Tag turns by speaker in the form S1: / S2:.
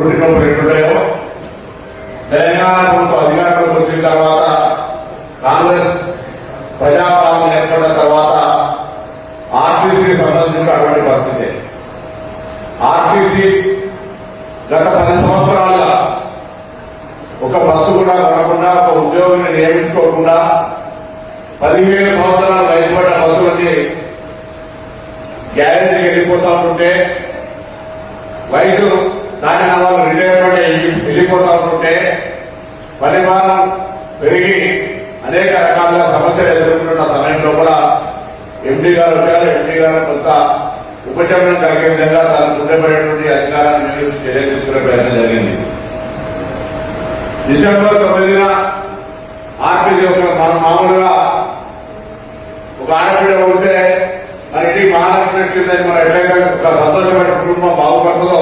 S1: పుట్టినప్పుడు ఎట్లుంటాయో తెలంగాణ ప్రభుత్వం అధికారంలోకి వచ్చిన తర్వాత కాంగ్రెస్ ప్రజాపాలన ఏర్పడిన తర్వాత ఆర్టీసీకి సంబంధించిన అటువంటి పరిస్థితి. ఆర్టీసీ గత 10 సంవత్సరాలుగా ఒక బస్సు కూడా కొనకుండా, ఒక ఉద్యోగిని నియమించుకోకుండా 15 సంవత్సరాలు వయసు పడ్డ బస్సులన్నీ గ్యారెంటీకి వెళ్ళిపోతా ఉంటుంటే, వయసు దాని వాళ్ళు రిటైర్మెంట్ వెళ్ళిపోతా ఉంటుంటే, పరిమాణం పెరిగి అనేక రకాలుగా సమస్యలు ఎదుర్కొంటున్న సమయంలో కూడా ఎండీ గారు వచ్చారు. ఎండీ గారు కొంత ఉపశమనం కలిగే విధంగా తనకు ఉండబడేటువంటి అధికారాన్ని నియమించి చర్య తీసుకునే ప్రయత్నం జరిగింది. డిసెంబర్ 9న ఆర్టీసీ మామూలుగా ఒక ఆడపిల్ల ఉంటే మన ఇంటికి మహాలక్ష్మి వచ్చిందని మన ఎట్లయితే ఒక సంతోషమైన కుటుంబం బాగుపడుతుందో